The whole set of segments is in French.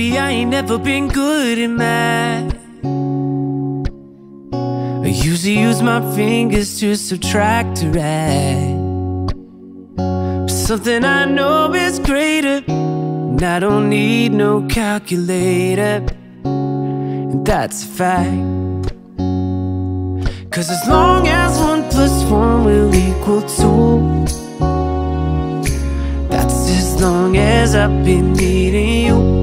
Baby, I ain't never been good at math. I usually use my fingers to subtract or add. But something I know is greater, and I don't need no calculator, and that's a fact. 'Cause as long as 1 + 1 will equal 2, that's as long as I've been needing you.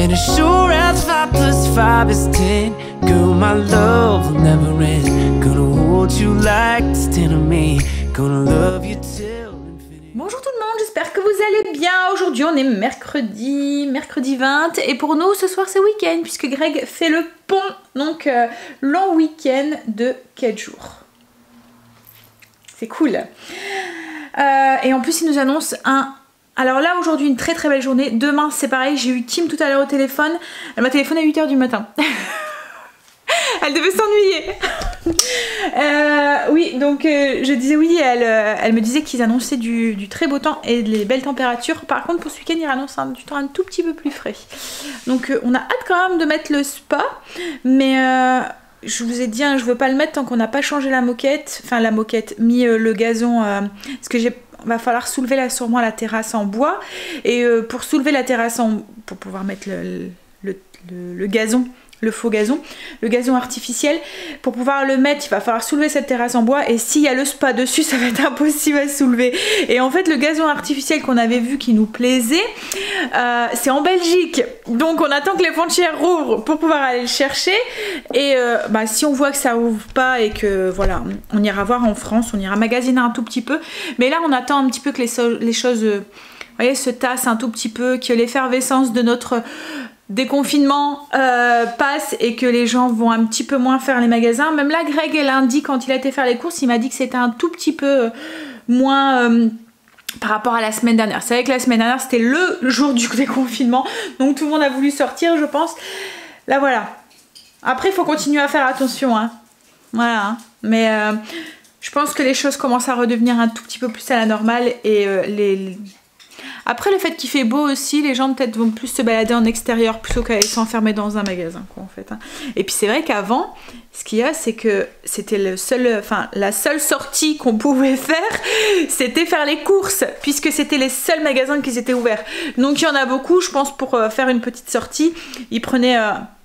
And as sure as 5 + 5 is 10, girl, my love will never end. Gonna hold you like this 10 of me, gonna love you till infinity. Bonjour tout le monde, j'espère que vous allez bien. Aujourd'hui on est mercredi 20, et pour nous ce soir c'est week-end puisque Greg fait le pont, donc long week-end de 4 jours. C'est cool. Et en plus il nous annonce un... Alors là aujourd'hui une très belle journée. Demain c'est pareil, j'ai eu Kim tout à l'heure au téléphone. Elle m'a téléphoné à 8 h du matin. Elle devait s'ennuyer. Oui, donc je disais oui, elle me disait qu'ils annonçaient du très beau temps et des belles températures. Par contre pour ce week-end ils annoncent du temps un tout petit peu plus frais. Donc on a hâte quand même de mettre le spa. Mais je vous ai dit, hein, je veux pas le mettre tant qu'on n'a pas changé la moquette. Enfin la moquette, mis le gazon. Parce que va falloir soulever là sûrement la terrasse en bois. Et pour soulever la terrasse pour pouvoir mettre le gazon, le faux gazon, le gazon artificiel, pour pouvoir le mettre il va falloir soulever cette terrasse en bois, et s'il y a le spa dessus ça va être impossible à soulever. Et en fait le gazon artificiel qu'on avait vu qui nous plaisait, c'est en Belgique, donc on attend que les frontières rouvrent pour pouvoir aller le chercher. Et si on voit que ça ouvre pas et que voilà, on ira voir en France, on ira magasiner un tout petit peu, mais là on attend un petit peu que les choses voyez, se tassent un tout petit peu, que l'effervescence de notre déconfinement passe et que les gens vont un petit peu moins faire les magasins. Même là Greg lundi quand il a été faire les courses il m'a dit que c'était un tout petit peu moins par rapport à la semaine dernière. C'est vrai que la semaine dernière c'était le jour du déconfinement, donc tout le monde a voulu sortir je pense. Là voilà, après il faut continuer à faire attention hein. Voilà hein. Mais je pense que les choses commencent à redevenir un tout petit peu plus à la normale. Et après le fait qu'il fait beau aussi, les gens peut-être vont plus se balader en extérieur plutôt qu'à s'enfermer dans un magasin quoi, en fait, hein. Et puis c'est vrai qu'avant, ce qu'il y a c'est que c'était la seule sortie qu'on pouvait faire, c'était faire les courses, puisque c'était les seuls magasins qui étaient ouverts. Donc il y en a beaucoup, je pense, pour faire une petite sortie, ils prenaient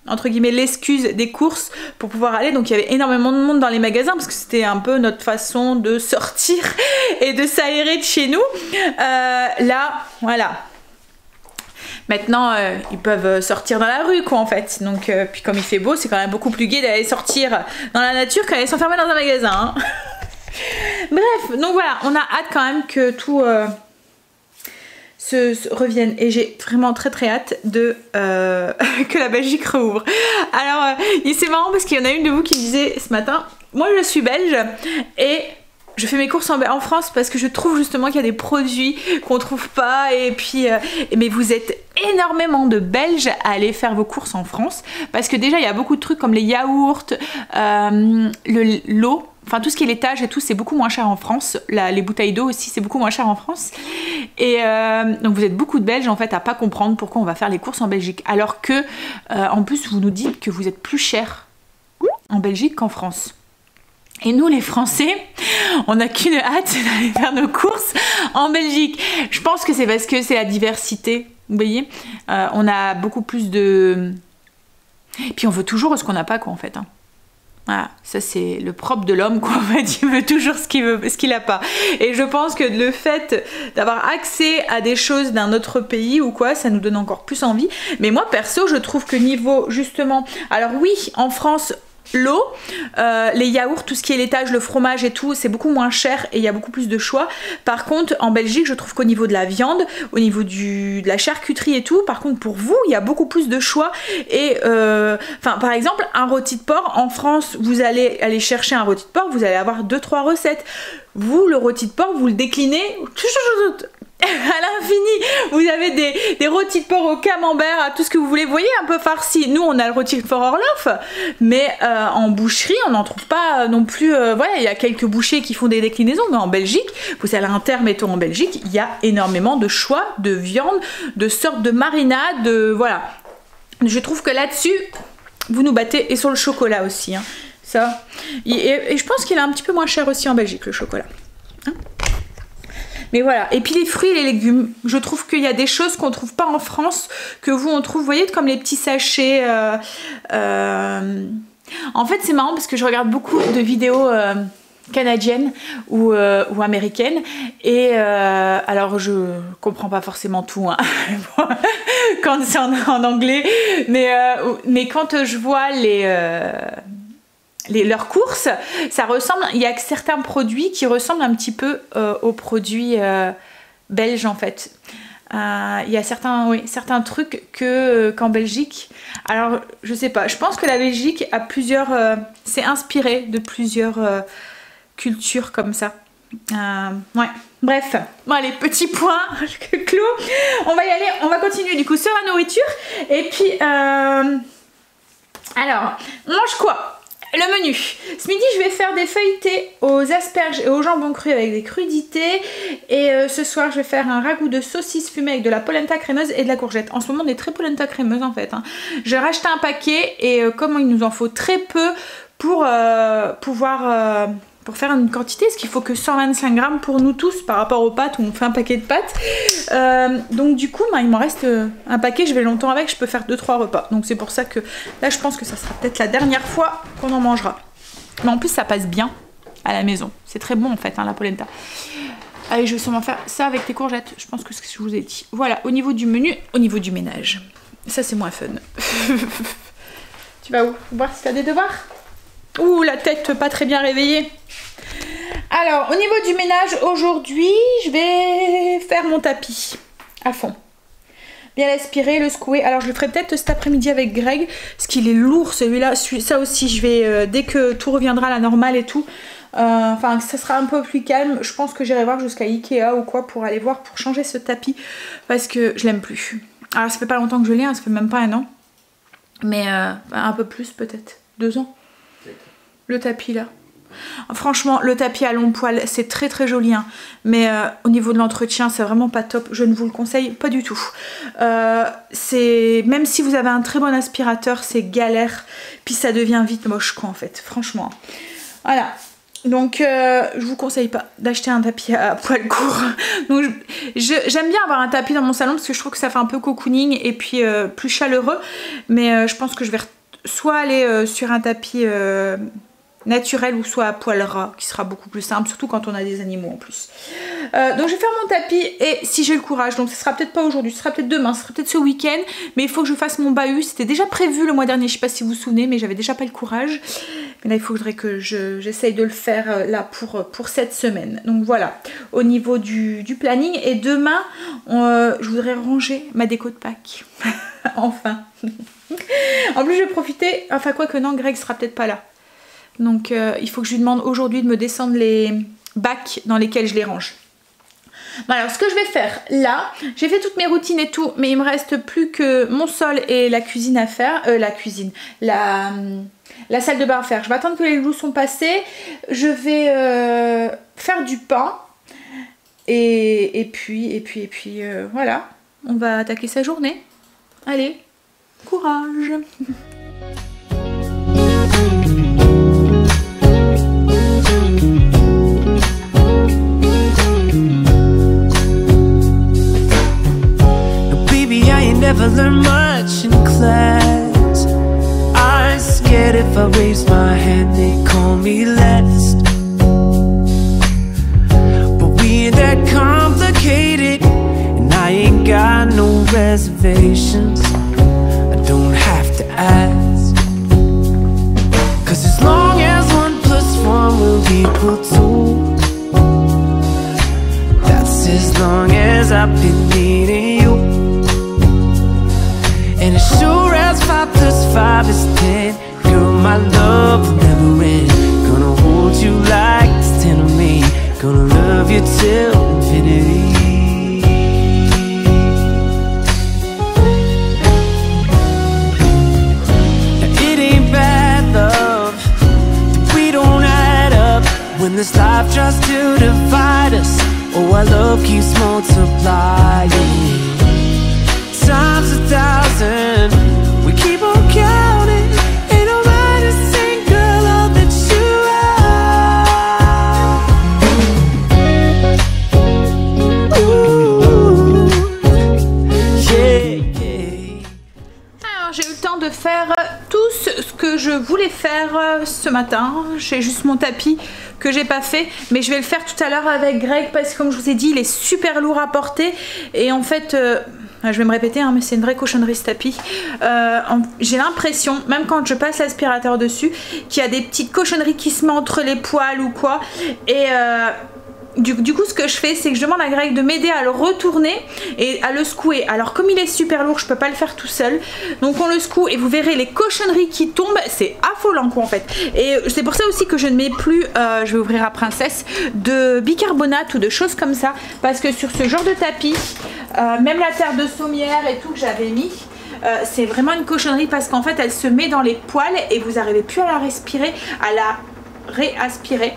entre guillemets l'excuse des courses pour pouvoir aller. Donc il y avait énormément de monde dans les magasins parce que c'était un peu notre façon de sortir et de s'aérer de chez nous. Là voilà, maintenant ils peuvent sortir dans la rue quoi en fait. Donc puis comme il fait beau c'est quand même beaucoup plus gai d'aller sortir dans la nature qu'aller s'enfermer dans un magasin hein. Bref, donc voilà, on a hâte quand même que tout se reviennent, et j'ai vraiment très hâte de que la Belgique rouvre. Alors c'est marrant parce qu'il y en a une de vous qui me disait ce matin, moi je suis belge et je fais mes courses en France parce que je trouve justement qu'il y a des produits qu'on trouve pas, et puis mais vous êtes énormément de Belges à aller faire vos courses en France parce que déjà il y a beaucoup de trucs comme les yaourts, l'eau, enfin tout ce qui est laitage et tout c'est beaucoup moins cher en France. Les bouteilles d'eau aussi c'est beaucoup moins cher en France. Et donc vous êtes beaucoup de Belges en fait à pas comprendre pourquoi on va faire les courses en Belgique, alors que en plus vous nous dites que vous êtes plus cher en Belgique qu'en France. Et nous les Français, on n'a qu'une hâte d'aller faire nos courses en Belgique. Je pense que c'est parce que c'est la diversité, vous voyez. On a beaucoup plus de... Et puis on veut toujours ce qu'on n'a pas quoi en fait, hein. Voilà, ça c'est le propre de l'homme quoi, en fait, il veut toujours ce qu'il n'a pas. Et je pense que le fait d'avoir accès à des choses d'un autre pays ou quoi, ça nous donne encore plus envie. Mais moi perso, je trouve que niveau justement... Alors oui, en France... l'eau, les yaourts, tout ce qui est laitage, le fromage et tout, c'est beaucoup moins cher et il y a beaucoup plus de choix. Par contre, en Belgique, je trouve qu'au niveau de la viande, au niveau de la charcuterie et tout, par contre, pour vous, il y a beaucoup plus de choix. Et, par exemple, un rôti de porc, en France, vous allez aller chercher un rôti de porc, vous allez avoir 2-3 recettes. Vous, le rôti de porc, vous le déclinez à l'infini. Vous avez des rôtis de porc au camembert, à tout ce que vous voulez. Vous voyez, un peu farci. Nous, on a le rôti de porc Orloff, mais en boucherie, on n'en trouve pas non plus. Voilà, il y a quelques bouchers qui font des déclinaisons, mais en Belgique, vous allez à Intermétaux en Belgique, il y a énormément de choix de viande, de sortes de marinades, voilà. Je trouve que là-dessus, vous nous battez, et sur le chocolat aussi, hein. Ça. Et je pense qu'il est un petit peu moins cher aussi en Belgique, le chocolat. Hein, mais voilà. Et puis les fruits et les légumes, je trouve qu'il y a des choses qu'on ne trouve pas en France, que vous, on trouve, vous voyez, comme les petits sachets. En fait, c'est marrant parce que je regarde beaucoup de vidéos canadiennes ou américaines. Et alors, je comprends pas forcément tout, hein, quand c'est en anglais. Mais quand je vois leurs courses, ça ressemble, il y a certains produits qui ressemblent un petit peu aux produits belges en fait. Il y a certains trucs qu'en Belgique. Alors je sais pas, je pense que la Belgique a plusieurs, s'est inspirée de plusieurs cultures comme ça. Ouais, bref, bon allez, petit point clos. On va y aller, on va continuer du coup sur la nourriture. Et puis alors, on mange quoi? Le menu. Ce midi, je vais faire des feuilletés aux asperges et au jambon cru avec des crudités. Et ce soir, je vais faire un ragoût de saucisse fumée avec de la polenta crémeuse et de la courgette. En ce moment, on est très polenta crémeuse en fait, hein. J'ai racheté un paquet et comme il nous en faut très peu pour pouvoir... pour faire une quantité, parce qu'il faut que 125 grammes pour nous tous par rapport aux pâtes où on fait un paquet de pâtes. Donc du coup, il m'en reste un paquet, je vais longtemps avec, je peux faire 2-3 repas. Donc c'est pour ça que là, je pense que ça sera peut-être la dernière fois qu'on en mangera. Mais en plus, ça passe bien à la maison. C'est très bon en fait, hein, la polenta. Allez, je vais sûrement faire ça avec des courgettes. Je pense que c'est ce que je vous ai dit. Voilà, au niveau du menu, au niveau du ménage. Ça, c'est moins fun. Tu vas où? Voir si t'as des devoirs? Ouh, la tête pas très bien réveillée. Alors, au niveau du ménage, aujourd'hui, je vais faire mon tapis à fond. Bien l'aspirer, le secouer. Alors, je le ferai peut-être cet après-midi avec Greg, parce qu'il est lourd celui-là. Ça aussi, je vais, dès que tout reviendra à la normale et tout, enfin, ça sera un peu plus calme. Je pense que j'irai voir jusqu'à Ikea ou quoi pour aller voir, pour changer ce tapis, parce que je l'aime plus. Alors, ça fait pas longtemps que je l'ai, hein, ça fait même pas un an. Mais un peu plus peut-être, 2 ans. Le tapis là. Franchement, le tapis à long poil, c'est très très joli, hein. Mais au niveau de l'entretien, c'est vraiment pas top. Je ne vous le conseille pas du tout. Même si vous avez un très bon aspirateur, c'est galère. Puis ça devient vite moche quoi en fait, franchement. Voilà. Donc je vous conseille pas d'acheter un tapis à poil court. Donc j'aime bien avoir un tapis dans mon salon parce que je trouve que ça fait un peu cocooning et puis plus chaleureux. Mais je pense que je vais soit aller sur un tapis naturel ou soit à poil ras, qui sera beaucoup plus simple, surtout quand on a des animaux en plus. Donc je vais faire mon tapis et si j'ai le courage, donc ce sera peut-être pas aujourd'hui, ce sera peut-être demain, ce sera peut-être ce week-end, mais il faut que je fasse mon bahut. C'était déjà prévu le mois dernier, je sais pas si vous vous souvenez, mais j'avais déjà pas le courage. Mais là il faudrait que j'essaye de le faire là pour cette semaine. Donc voilà, au niveau du planning. Et demain, je voudrais ranger ma déco de Pâques. Enfin. En plus je vais profiter, enfin quoi que non, Greg sera peut-être pas là. Donc il faut que je lui demande aujourd'hui de me descendre les bacs dans lesquels je les range. Bon, alors ce que je vais faire là, j'ai fait toutes mes routines et tout, mais il me reste plus que mon sol et la cuisine à faire. La salle de bain à faire. Je vais attendre que les loups sont passés. Je vais faire du pain. Et puis voilà. On va attaquer sa journée. Allez, courage. Never learned much in class. I'm scared if I raise my hand they call me last. But we ain't that complicated, and I ain't got no reservations. I don't have to ask, 'cause as long as 1 + 1 will equal 2, that's as long as I've been needing you. And as sure as 5 + 5 is 10, girl, my love will never end. Gonna hold you like it's 10 of me. Gonna love you till infinity. love keeps multiplying times 1,000. We keep on counting, ain't nobody single love that you are. Ooh, yeah. Alors j'ai eu le temps de faire tout ce que je voulais faire ce matin. J'ai juste mon tapis que j'ai pas fait, mais je vais le faire tout à l'heure avec Greg parce que comme je vous ai dit il est super lourd à porter et en fait je vais me répéter hein, mais c'est une vraie cochonnerie ce tapis. J'ai l'impression, même quand je passe l'aspirateur dessus, qu'il y a des petites cochonneries qui se mettent entre les poils ou quoi et du coup ce que je fais c'est que je demande à Greg de m'aider à le retourner et à le secouer. Alors comme il est super lourd je peux pas le faire tout seul, donc on le secoue et vous verrez les cochonneries qui tombent, c'est affolant quoi en fait. Et c'est pour ça aussi que je ne mets plus, je vais ouvrir à Princesse, de bicarbonate ou de choses comme ça, parce que sur ce genre de tapis, même la terre de sommière et tout que j'avais mis, c'est vraiment une cochonnerie parce qu'en fait elle se met dans les poils et vous n'arrivez plus à la respirer, à la réaspirer.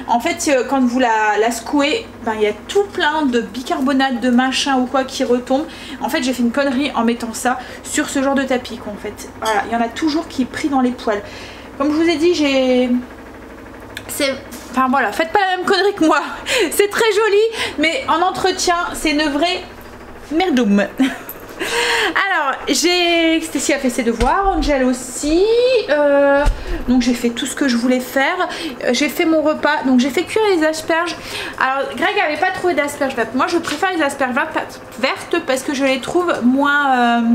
En fait quand vous la secouez, ben, il y a tout plein de bicarbonate de machin ou quoi qui retombe. En fait j'ai fait une connerie en mettant ça sur ce genre de tapis quoi, en fait. Voilà, il y en a toujours qui est pris dans les poils. Comme je vous ai dit, enfin voilà, faites pas la même connerie que moi. C'est très joli, mais en entretien c'est une vraie merdoum. Alors, Stécie a fait ses devoirs, Angel aussi, donc j'ai fait tout ce que je voulais faire, j'ai fait mon repas, donc j'ai fait cuire les asperges. Alors Greg n'avait pas trouvé d'asperges vertes, moi je préfère les asperges vertes parce que je les trouve moins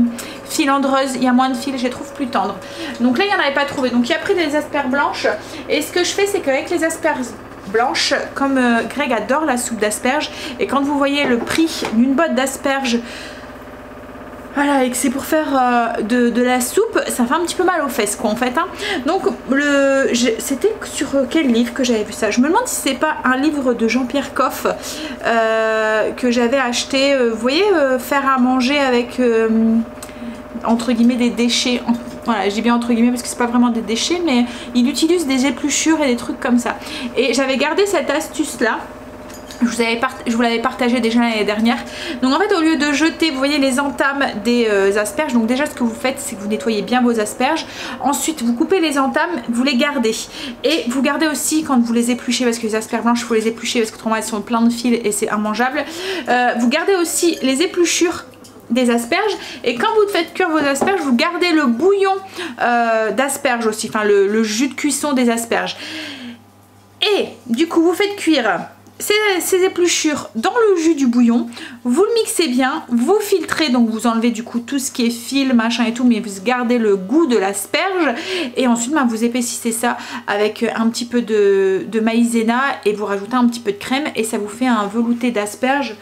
filandreuses, il y a moins de fils, je les trouve plus tendres. Donc là il n'y en avait pas trouvé, donc il a pris des asperges blanches et ce que je fais c'est qu'avec les asperges blanches, comme Greg adore la soupe d'asperges et quand vous voyez le prix d'une botte d'asperges, voilà, et que c'est pour faire de la soupe, ça fait un petit peu mal aux fesses quoi en fait hein. Donc c'était sur quel livre que j'avais vu ça? Je me demande si c'est pas un livre de Jean-Pierre Coff que j'avais acheté, vous voyez, faire à manger avec entre guillemets des déchets. Voilà, je dis bien entre guillemets parce que c'est pas vraiment des déchets, mais il utilise des épluchures et des trucs comme ça. Et j'avais gardé cette astuce là. Je vous l'avais partagé déjà l'année dernière. Donc en fait au lieu de jeter, vous voyez les entames des asperges, donc déjà ce que vous faites c'est que vous nettoyez bien vos asperges. Ensuite vous coupez les entames, vous les gardez. Et vous gardez aussi quand vous les épluchez, parce que les asperges blanches il faut les éplucher parce que autrement elles sont pleines de fils et c'est immangeable. Vous gardez aussi les épluchures des asperges et quand vous faites cuire vos asperges vous gardez le bouillon d'asperges aussi, enfin le jus de cuisson des asperges. Et du coup vous faites cuire ces épluchures dans le jus du bouillon, vous le mixez bien, vous filtrez, donc vous enlevez du coup tout ce qui est fil, machin et tout, mais vous gardez le goût de l'asperge et ensuite ben, vous épaississez ça avec un petit peu de maïzena et vous rajoutez un petit peu de crème et ça vous fait un velouté d'asperges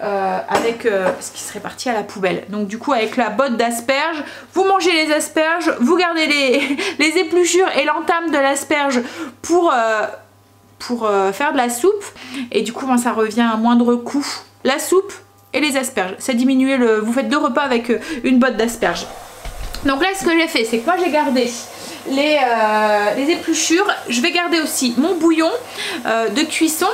avec ce qui serait parti à la poubelle. Donc du coup avec la botte d'asperges, vous mangez les asperges, vous gardez les épluchures et l'entame de l'asperge pour faire de la soupe et du coup ben, ça revient à moindre coût, la soupe et les asperges, ça diminue vous faites 2 repas avec une botte d'asperges. Donc là ce que j'ai fait c'est que moi j'ai gardé les épluchures, je vais garder aussi mon bouillon de cuisson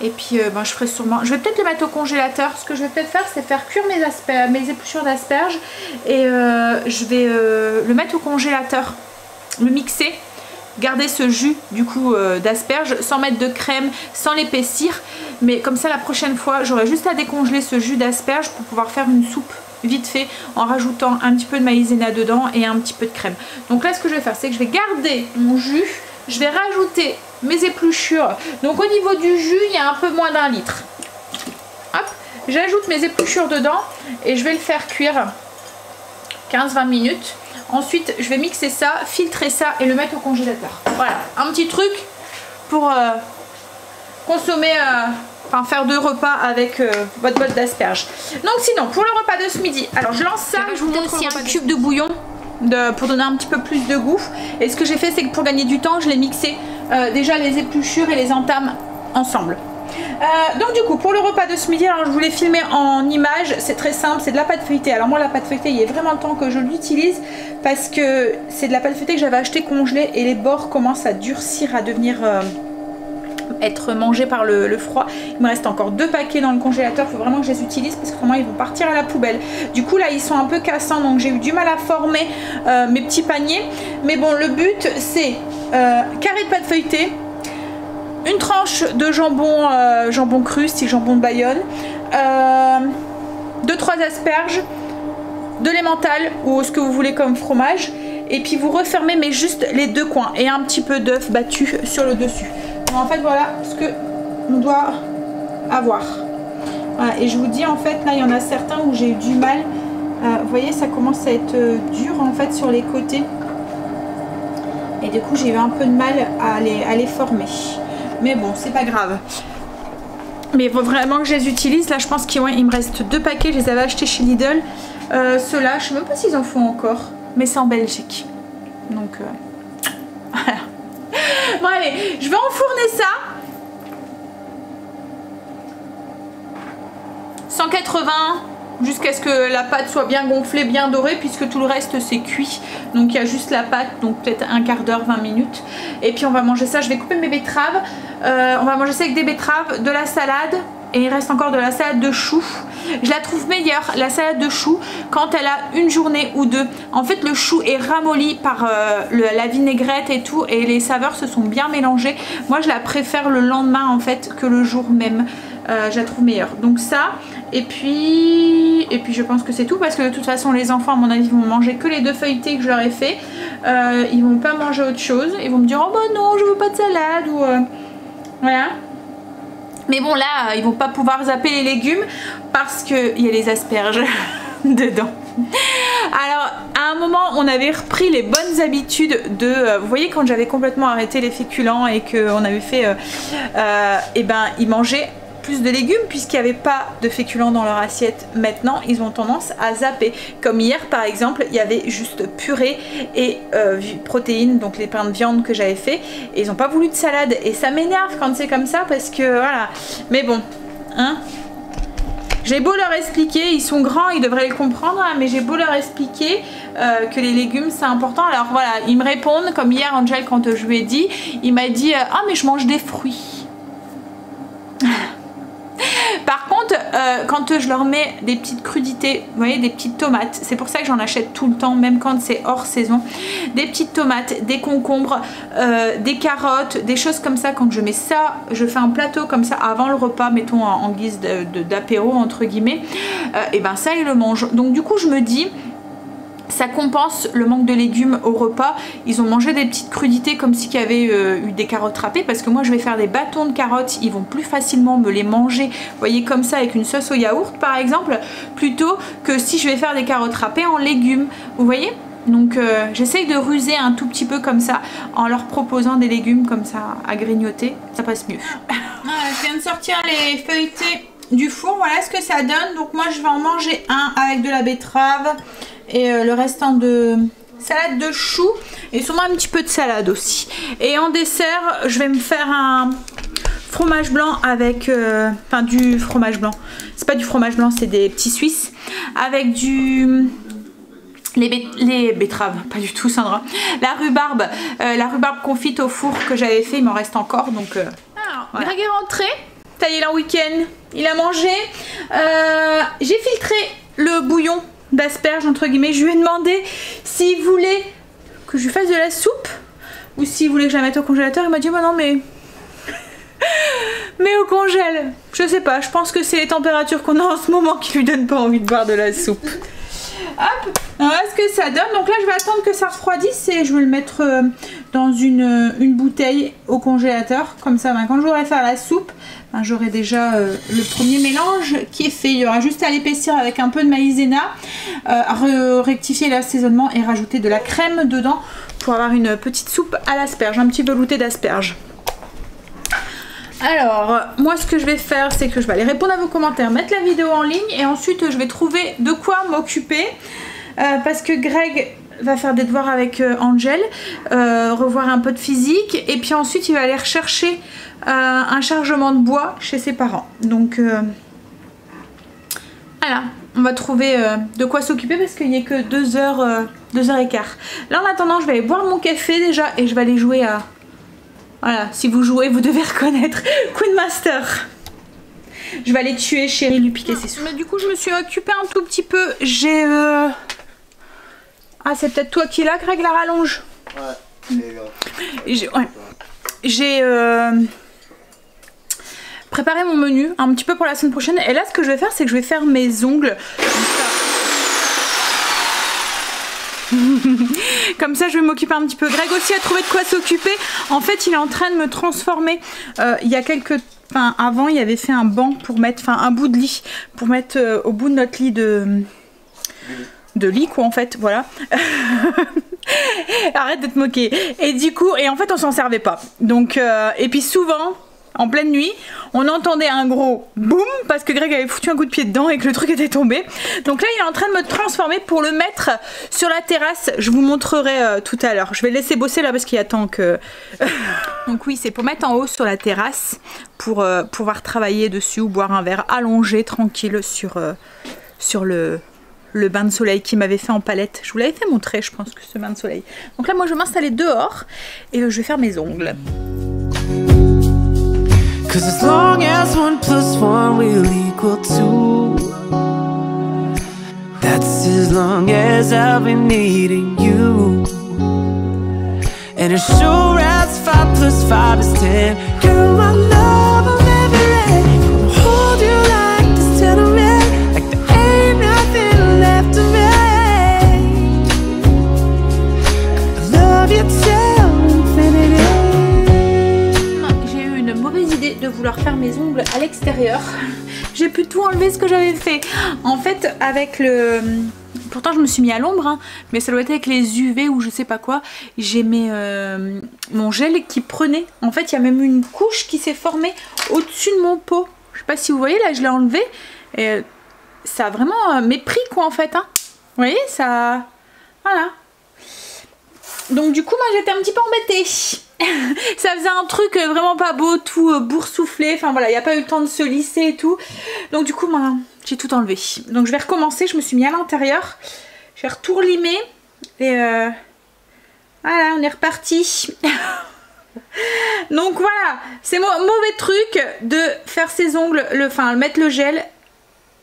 et puis ben, je ferai sûrement, je vais peut-être le mettre au congélateur. Ce que je vais peut-être faire c'est faire cuire mes épluchures d'asperges et je vais le mettre au congélateur, le mixer, garder ce jus du coup d'asperges sans mettre de crème, sans l'épaissir, mais comme ça la prochaine fois j'aurai juste à décongeler ce jus d'asperges pour pouvoir faire une soupe vite fait en rajoutant un petit peu de maïzena dedans et un petit peu de crème. Donc là ce que je vais faire c'est que je vais garder mon jus, je vais rajouter mes épluchures, donc au niveau du jus il y a un peu moins d'1 litre. Hop, j'ajoute mes épluchures dedans et je vais le faire cuire 15-20 minutes. Ensuite je vais mixer ça, filtrer ça et le mettre au congélateur. Voilà, un petit truc pour consommer, enfin faire 2 repas avec votre botte d'asperges. Donc sinon pour le repas de ce midi, alors je lance ça, je vous montre aussi un cube de bouillon pour donner un petit peu plus de goût. Et ce que j'ai fait c'est que pour gagner du temps je l'ai mixé déjà les épluchures et les entames ensemble. Donc du coup pour le repas de ce midi, alors je voulais filmer en images, c'est très simple, c'est de la pâte feuilletée. Alors moi la pâte feuilletée il y a vraiment le temps que je l'utilise parce que c'est de la pâte feuilletée que j'avais acheté congelée et les bords commencent à durcir, à devenir être mangés par le froid. Il me reste encore 2 paquets dans le congélateur, il faut vraiment que je les utilise parce que vraiment ils vont partir à la poubelle. Du coup là ils sont un peu cassants, donc j'ai eu du mal à former mes petits paniers. Mais bon, le but c'est carré de pâte feuilletée, une tranche de jambon, jambon cru, style jambon de Bayonne, 2-3 asperges, de l'emmental ou ce que vous voulez comme fromage, et puis vous refermez mais juste les 2 coins et un petit peu d'œuf battu sur le dessus. En fait voilà ce que on doit avoir. Voilà, et je vous dis en fait là il y en a certains où j'ai eu du mal. Vous voyez ça commence à être dur en fait sur les côtés. Et du coup j'ai eu un peu de mal à les former. Mais bon c'est pas grave. Mais il faut vraiment que je les utilise. Là je pense qu'il me reste 2 paquets. Je les avais achetés chez Lidl. Ceux-là je sais même pas s'ils en font encore. Mais c'est en Belgique. Donc voilà. Bon allez, je vais enfourner ça. 180 jusqu'à ce que la pâte soit bien gonflée, bien dorée, puisque tout le reste c'est cuit. Donc il y a juste la pâte, donc peut-être un quart d'heure, 20 minutes. Et puis on va manger ça, je vais couper mes betteraves. On va manger ça avec des betteraves, de la salade. Et il reste encore de la salade de choux. Je la trouve meilleure, la salade de choux, quand elle a une journée ou 2. En fait le chou est ramolli par la vinaigrette et tout, et les saveurs se sont bien mélangées. Moi je la préfère le lendemain en fait que le jour même. Je la trouve meilleure. Donc ça, et puis je pense que c'est tout, parce que de toute façon les enfants à mon avis vont manger que les 2 feuilletés que je leur ai fait. Ils vont pas manger autre chose. Ils vont me dire oh bah non je veux pas de salade ou voilà. Mais bon là ils vont pas pouvoir zapper les légumes parce qu'il y a les asperges dedans. Alors à un moment on avait repris les bonnes habitudes de vous voyez quand j'avais complètement arrêté les féculents et qu'on avait fait et ben ils mangeaient plus de légumes puisqu'il n'y avait pas de féculents dans leur assiette. Maintenant ils ont tendance à zapper, comme hier par exemple il y avait juste purée et protéines, donc les pains de viande que j'avais fait, et ils n'ont pas voulu de salade et ça m'énerve quand c'est comme ça parce que voilà. Mais bon hein, j'ai beau leur expliquer, ils sont grands, ils devraient le comprendre, hein, mais j'ai beau leur expliquer que les légumes c'est important. Alors voilà, ils me répondent comme hier Angel quand je lui ai dit, il m'a dit ah mais je mange des fruits. Par contre quand je leur mets des petites crudités, vous voyez, des petites tomates, c'est pour ça que j'en achète tout le temps même quand c'est hors saison, des petites tomates, des concombres, des carottes, des choses comme ça. Quand je mets ça, je fais un plateau comme ça avant le repas, mettons en guise d'apéro entre guillemets, et ben ça ils le mangent. Donc du coup je me dis ça compense le manque de légumes au repas. Ils ont mangé des petites crudités comme s'il y avait eu des carottes râpées, parce que moi je vais faire des bâtons de carottes, ils vont plus facilement me les manger, vous voyez, comme ça avec une sauce au yaourt par exemple, plutôt que si je vais faire des carottes râpées en légumes, vous voyez. Donc j'essaye de ruser un tout petit peu comme ça en leur proposant des légumes comme ça à grignoter, ça passe mieux. Voilà, je viens de sortir les feuilletés du four, voilà ce que ça donne. Donc moi je vais en manger un avec de la betterave et le restant de salade de choux et sûrement un petit peu de salade aussi. Et en dessert je vais me faire un fromage blanc avec enfin du fromage blanc, c'est pas du fromage blanc, c'est des petits suisses avec du les betteraves, pas du tout Sandra, la rhubarbe confite au four que j'avais fait, il m'en reste encore. Donc alors voilà. Greg est rentré, ça y est, là en week-end il a mangé, j'ai filtré le bouillon d'asperges entre guillemets. Je lui ai demandé s'il voulait que je lui fasse de la soupe ou s'il voulait que je la mette au congélateur. Il m'a dit bah non mais au congèle, je sais pas, je pense que c'est les températures qu'on a en ce moment qui lui donnent pas envie de boire de la soupe. Hop, voilà ce que ça donne. Donc là je vais attendre que ça refroidisse et je vais le mettre dans une bouteille au congélateur, comme ça quand j'aurai fait la soupe, j'aurai déjà le premier mélange qui est fait. Il y aura juste à l'épaissir avec un peu de maïzena, rectifier l'assaisonnement et rajouter de la crème dedans pour avoir une petite soupe à l'asperge, un petit velouté d'asperges. Alors moi ce que je vais faire, c'est que je vais aller répondre à vos commentaires, mettre la vidéo en ligne et ensuite je vais trouver de quoi m'occuper parce que Greg va faire des devoirs avec Angel, revoir un peu de physique, et puis ensuite il va aller rechercher un chargement de bois chez ses parents. Donc voilà, on va trouver de quoi s'occuper parce qu'il n'y a que 2h15. Là en attendant je vais aller boire mon café déjà et je vais aller jouer Voilà, si vous jouez, vous devez reconnaître Queen Master. Je vais aller tuer Chéri, lui piquer ses sous. Mais du coup, je me suis occupée un tout petit peu. J'ai... Ah, c'est peut-être toi qui l'as, Greg, la rallonge. Ouais. J'ai préparé mon menu un petit peu pour la semaine prochaine. Et là, ce que je vais faire, c'est que je vais faire mes ongles. Comme ça, je vais m'occuper un petit peu. Greg aussi a trouvé de quoi s'occuper. En fait, il est en train de me transformer. Il y a quelques... Enfin, avant, il avait fait un banc pour mettre... Enfin, un bout de lit pour mettre au bout de notre lit de lit, quoi, en fait. Voilà. Arrête de te moquer. Et du coup... Et en fait, on s'en servait pas. Donc... et puis souvent... En pleine nuit, on entendait un gros boum parce que Greg avait foutu un coup de pied dedans et que le truc était tombé. Donc là, il est en train de me transformer pour le mettre sur la terrasse. Je vous montrerai tout à l'heure. Je vais le laisser bosser là parce qu'il attend que... Donc oui, c'est pour mettre en haut sur la terrasse pour pouvoir travailler dessus ou boire un verre allongé, tranquille sur le bain de soleil qu'il m'avait fait en palette. Je vous l'avais fait montrer, je pense, que ce bain de soleil. Donc là, moi, je vais m'installer dehors et je vais faire mes ongles. 'Cause as long as 1 + 1 will equal 2, that's as long as I've been needing you. And as sure as 5 + 5 is 10, girl, my love will never end. Gonna hold you like this till the end, like there ain't nothing left to me. I love you till infinity. Mauvaise idée de vouloir faire mes ongles à l'extérieur. J'ai pu tout enlever ce que j'avais fait. En fait, avec le... Pourtant, je me suis mis à l'ombre, hein, mais ça doit être avec les UV ou je sais pas quoi. J'ai mis mon gel qui prenait. En fait, il y a même une couche qui s'est au-dessus de mon pot. Je sais pas si vous voyez, là, je l'ai enlevé. Et ça a vraiment mépris, quoi, en fait. Hein. Vous voyez, ça... Voilà. Donc, du coup, moi, j'étais un petit peu embêtée. Ça faisait un truc vraiment pas beau, tout boursouflé, enfin voilà, il n'y a pas eu le temps de se lisser et tout. Donc du coup, moi, j'ai tout enlevé. Donc je vais recommencer, je me suis mis à l'intérieur. Je vais tout relimer. Et voilà, on est reparti. Donc voilà, c'est mauvais truc de faire ses ongles, mettre le gel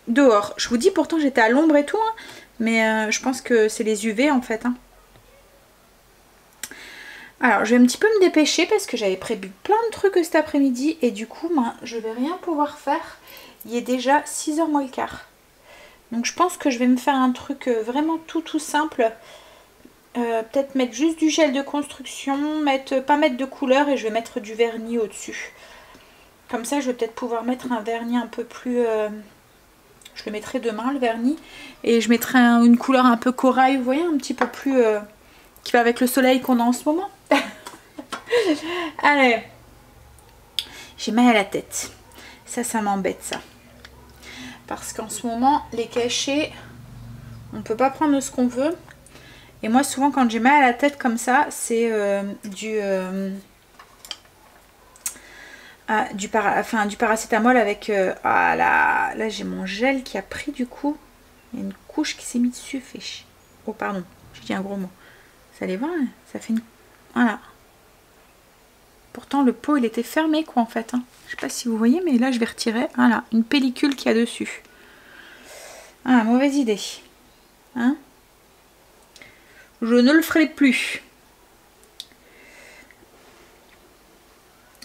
dehors. Je vous dis, pourtant j'étais à l'ombre et tout, hein, mais je pense que c'est les UV en fait. Hein. Alors, je vais un petit peu me dépêcher parce que j'avais prévu plein de trucs cet après-midi et du coup, je vais rien pouvoir faire. Il est déjà 6h moins le quart. Donc, je pense que je vais me faire un truc vraiment tout simple. Peut-être mettre juste du gel de construction, pas mettre de couleur et je vais mettre du vernis au-dessus. Comme ça, je vais peut-être pouvoir mettre un vernis un peu plus... je le mettrai demain, le vernis. Et je mettrai une couleur un peu corail, vous voyez, un petit peu plus... qui va avec le soleil qu'on a en ce moment. Allez, j'ai mal à la tête. Ça m'embête ça. Parce qu'en ce moment, les cachets, on peut pas prendre ce qu'on veut. Et moi, souvent, quand j'ai mal à la tête comme ça, c'est du paracétamol avec... là j'ai mon gel qui a pris du coup. Il y a une couche qui s'est mise dessus. Oh, pardon, j'ai dit un gros mot. Vous allez voir, ça fait une... Voilà. Pourtant, le pot, il était fermé, quoi, en fait. Hein. Je sais pas si vous voyez, mais là, je vais retirer. Voilà, une pellicule qu'il y a dessus. Ah, mauvaise idée. Hein? Je ne le ferai plus.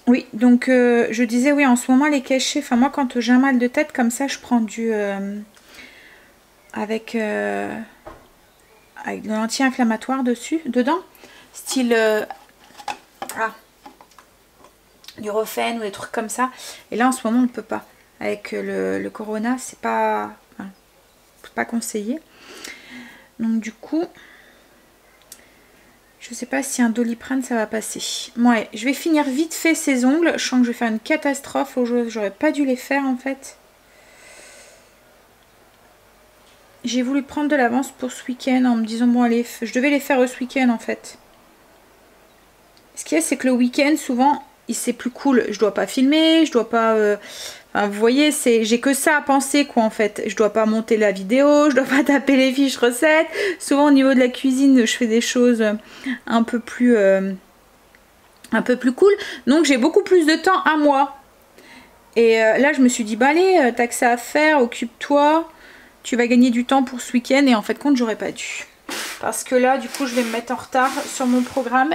Oui, donc, je disais, oui, en ce moment, les cachets... Enfin, moi, quand j'ai un mal de tête, comme ça, je prends du... avec de l'anti-inflammatoire dedans, style du Rofen ou des trucs comme ça. Et là en ce moment on ne peut pas. Avec le Corona, c'est pas conseillé. Donc du coup, je sais pas si un Doliprane ça va passer. Ouais, je vais finir vite fait ces ongles. Je sens que je vais faire une catastrophe. J'aurais pas dû les faire en fait. J'ai voulu prendre de l'avance pour ce week-end en me disant bon allez, je devais les faire ce week-end en fait. Ce qu'il y a, c'est que le week-end souvent c'est plus cool. Je dois pas filmer, je dois pas... Enfin, vous voyez, j'ai que ça à penser quoi en fait. Je dois pas monter la vidéo, je dois pas taper les fiches recettes. Souvent au niveau de la cuisine, je fais des choses un peu plus un peu plus cool. Donc j'ai beaucoup plus de temps à moi. Et là je me suis dit bah allez, t'as que ça à faire, occupe-toi, tu vas gagner du temps pour ce week-end. Et en fait compte j'aurais pas dû. Parce que là du coup je vais me mettre en retard sur mon programme.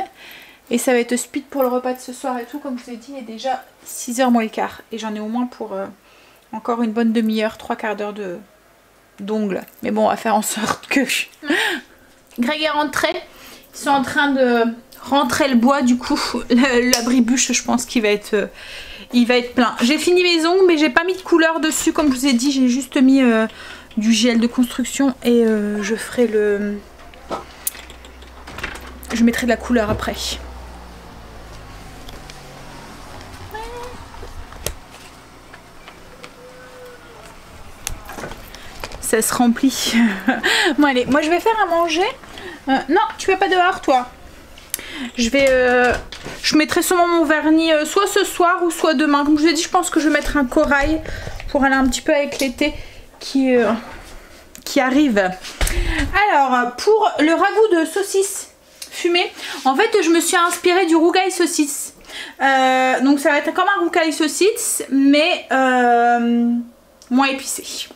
Et ça va être speed pour le repas de ce soir et tout. Comme je vous ai dit, il est déjà 6h moins le quart. Et j'en ai au moins pour encore une bonne demi-heure, 3/4 d'heure d'ongles. Mais bon, on va faire en sorte que... Greg est rentré. Ils sont en train de rentrer le bois. Du coup, l'abribus, je pense qu'il va être... il va être plein. J'ai fini mes ongles, mais j'ai pas mis de couleur dessus. Comme je vous ai dit, j'ai juste mis du gel de construction. Et je ferai le... Je mettrai de la couleur après. Ça se remplit. Bon allez, moi je vais faire à manger. Non, tu vas pas dehors toi. Je mettrai sûrement mon vernis soit ce soir ou soit demain. Comme je vous ai dit, je pense que je vais mettre un corail pour aller un petit peu avec l'été qui arrive. Alors, pour le ragoût de saucisse fumée, en fait je me suis inspirée du rougail saucisse. Donc ça va être comme un rougail saucisse, mais moins épicé.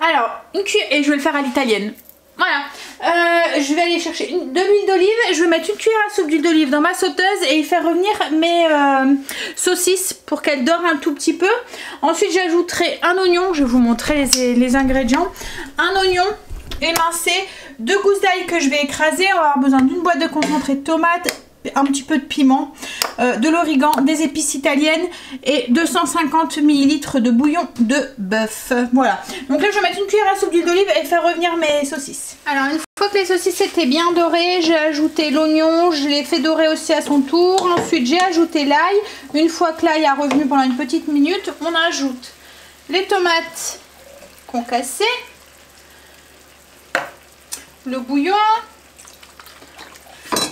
Alors, une cuillère, et je vais le faire à l'italienne. Voilà, je vais aller chercher de l'huile d'olive, je vais mettre une cuillère à soupe d'huile d'olive dans ma sauteuse et y faire revenir mes saucisses pour qu'elles dorent un tout petit peu. Ensuite j'ajouterai un oignon, je vais vous montrer les ingrédients. Un oignon émincé, 2 gousses d'ail que je vais écraser, on va avoir besoin d'une boîte de concentré de tomates, un petit peu de piment, de l'origan, des épices italiennes et 250 ml de bouillon de bœuf. Voilà. Donc là je vais mettre une cuillère à soupe d'huile d'olive et faire revenir mes saucisses. Alors une fois que les saucisses étaient bien dorées, j'ai ajouté l'oignon, je l'ai fait dorer aussi à son tour. Ensuite j'ai ajouté l'ail. Une fois que l'ail a revenu pendant une petite minute, on ajoute les tomates concassées, le bouillon.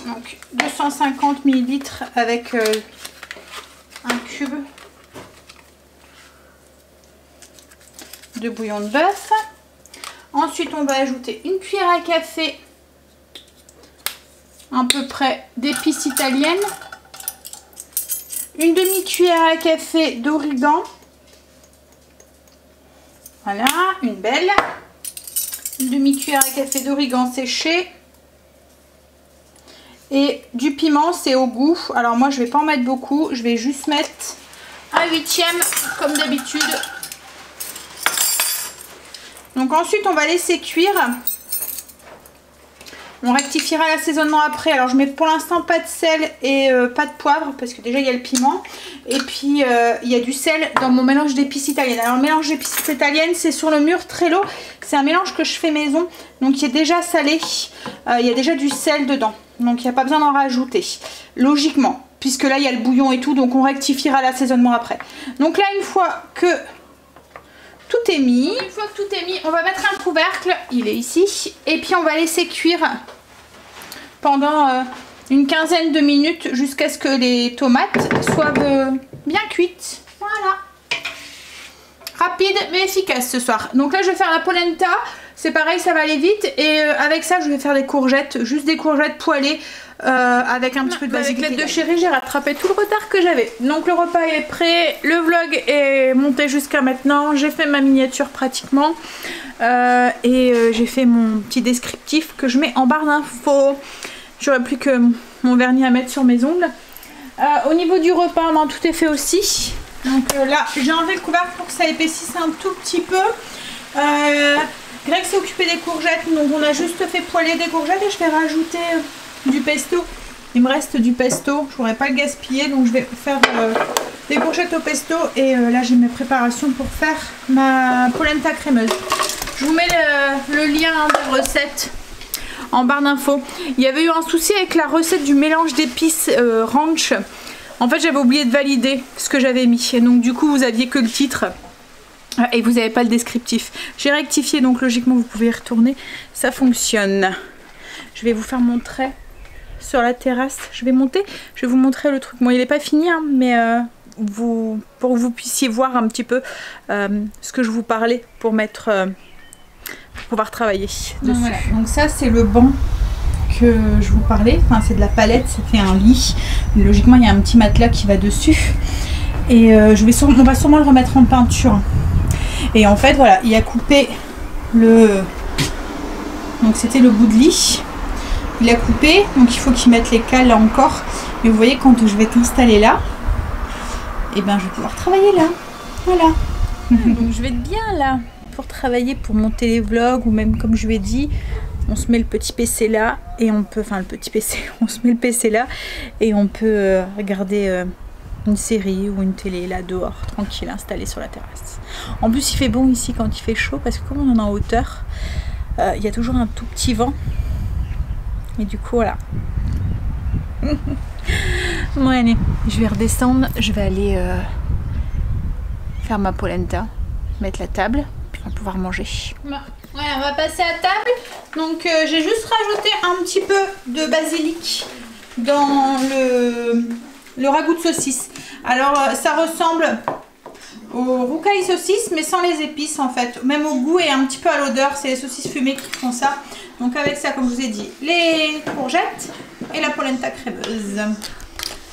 Donc 250 ml avec un cube de bouillon de bœuf. Ensuite on va ajouter une cuillère à café à peu près d'épices italiennes, une demi-cuillère à café d'origan, voilà, une belle, une demi-cuillère à café d'origan séché. Et du piment, c'est au goût. Alors moi, je vais pas en mettre beaucoup. Je vais juste mettre un 8e comme d'habitude. Donc ensuite, on va laisser cuire. On rectifiera l'assaisonnement après. Alors je mets pour l'instant pas de sel et pas de poivre parce que déjà il y a le piment. Et puis il y a du sel dans mon mélange d'épices italiennes. Alors le mélange d'épices italiennes, c'est sur le mur Trello. C'est un mélange que je fais maison. Donc il est déjà salé. Il y a déjà du sel dedans. Donc il n'y a pas besoin d'en rajouter. Logiquement. Puisque là il y a le bouillon et tout. Donc on rectifiera l'assaisonnement après. Donc là une fois que tout est mis. Une fois que tout est mis, on va mettre un couvercle. Il est ici. Et puis on va laisser cuire pendant une quinzaine de minutes jusqu'à ce que les tomates soient bien cuites. Voilà. Rapide mais efficace ce soir. Donc là je vais faire la polenta. C'est pareil, ça va aller vite. Et avec ça je vais faire des courgettes. Juste des courgettes poêlées. Avec un petit peu de basilic. Avec l'aide de chérie, j'ai rattrapé tout le retard que j'avais. Donc le repas est prêt, le vlog est monté jusqu'à maintenant. J'ai fait ma miniature pratiquement j'ai fait mon petit descriptif que je mets en barre d'infos. J'aurais plus que mon vernis à mettre sur mes ongles. Au niveau du repas, ben, tout est fait aussi. Donc là, j'ai enlevé le couvercle pour que ça épaississe un tout petit peu. Greg s'est occupé des courgettes, donc on a juste fait poêler des courgettes et je vais rajouter du pesto. Il me reste du pesto, je ne pourrais pas le gaspiller, donc je vais faire des courgettes au pesto. Et là j'ai mes préparations pour faire ma polenta crémeuse. Je vous mets le lien des recettes en barre d'infos. Il y avait eu un souci avec la recette du mélange d'épices ranch. En fait j'avais oublié de valider ce que j'avais mis, et donc du coup vous aviez que le titre et vous n'avez pas le descriptif. J'ai rectifié, donc logiquement vous pouvez y retourner, ça fonctionne. Je vais vous faire montrer sur la terrasse, je vais monter, je vais vous montrer le truc. Bon, il n'est pas fini, hein, mais pour que vous puissiez voir un petit peu ce que je vous parlais pour mettre, pour pouvoir travailler dessus. Voilà. Donc ça c'est le banc que je vous parlais. Enfin, c'est de la palette, ça fait un lit. Logiquement, il y a un petit matelas qui va dessus. Et on va sûrement le remettre en peinture. Et en fait, voilà, il a coupé le... Donc c'était le bout de lit. Il a coupé, donc il faut qu'il mette les cales là encore. Et vous voyez, quand je vais t'installer là, et ben je vais pouvoir travailler là. Voilà. Donc je vais être bien là pour travailler, pour monter les vlogs, ou même comme je lui ai dit, on se met le petit PC là et on peut, enfin le petit PC, on se met le PC là et on peut regarder une série ou une télé là dehors, tranquille, installé sur la terrasse. En plus il fait bon ici quand il fait chaud, parce que comme on est en hauteur, il y a toujours un tout petit vent. Et du coup voilà. Bon allez, je vais redescendre, je vais aller faire ma polenta, mettre la table, puis on va pouvoir manger. Ouais, on va passer à table. Donc j'ai juste rajouté un petit peu de basilic dans le ragoût de saucisse. Alors ça ressemble au roucaille saucisse, mais sans les épices en fait. Même au goût et un petit peu à l'odeur, c'est les saucisses fumées qui font ça. Donc avec ça, comme je vous ai dit, les courgettes et la polenta crémeuse.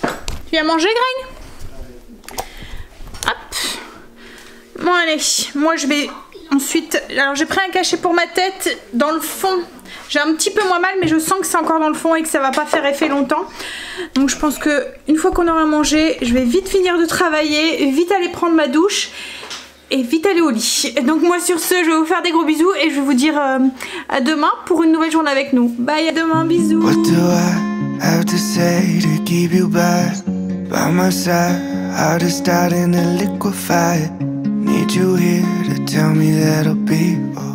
Tu viens manger, Greg? Hop. Bon allez, moi je vais ensuite... Alors j'ai pris un cachet pour ma tête. Dans le fond, j'ai un petit peu moins mal, mais je sens que c'est encore dans le fond et que ça va pas faire effet longtemps. Donc je pense que une fois qu'on aura mangé, je vais vite finir de travailler, vite aller prendre ma douche et vite aller au lit. Donc moi sur ce, je vais vous faire des gros bisous et je vais vous dire à demain pour une nouvelle journée avec nous. Bye, à demain, bisous. What do I have to say to keep you by my side? Heart is starting to liquefy. Need you here to tell me that I'll be alright.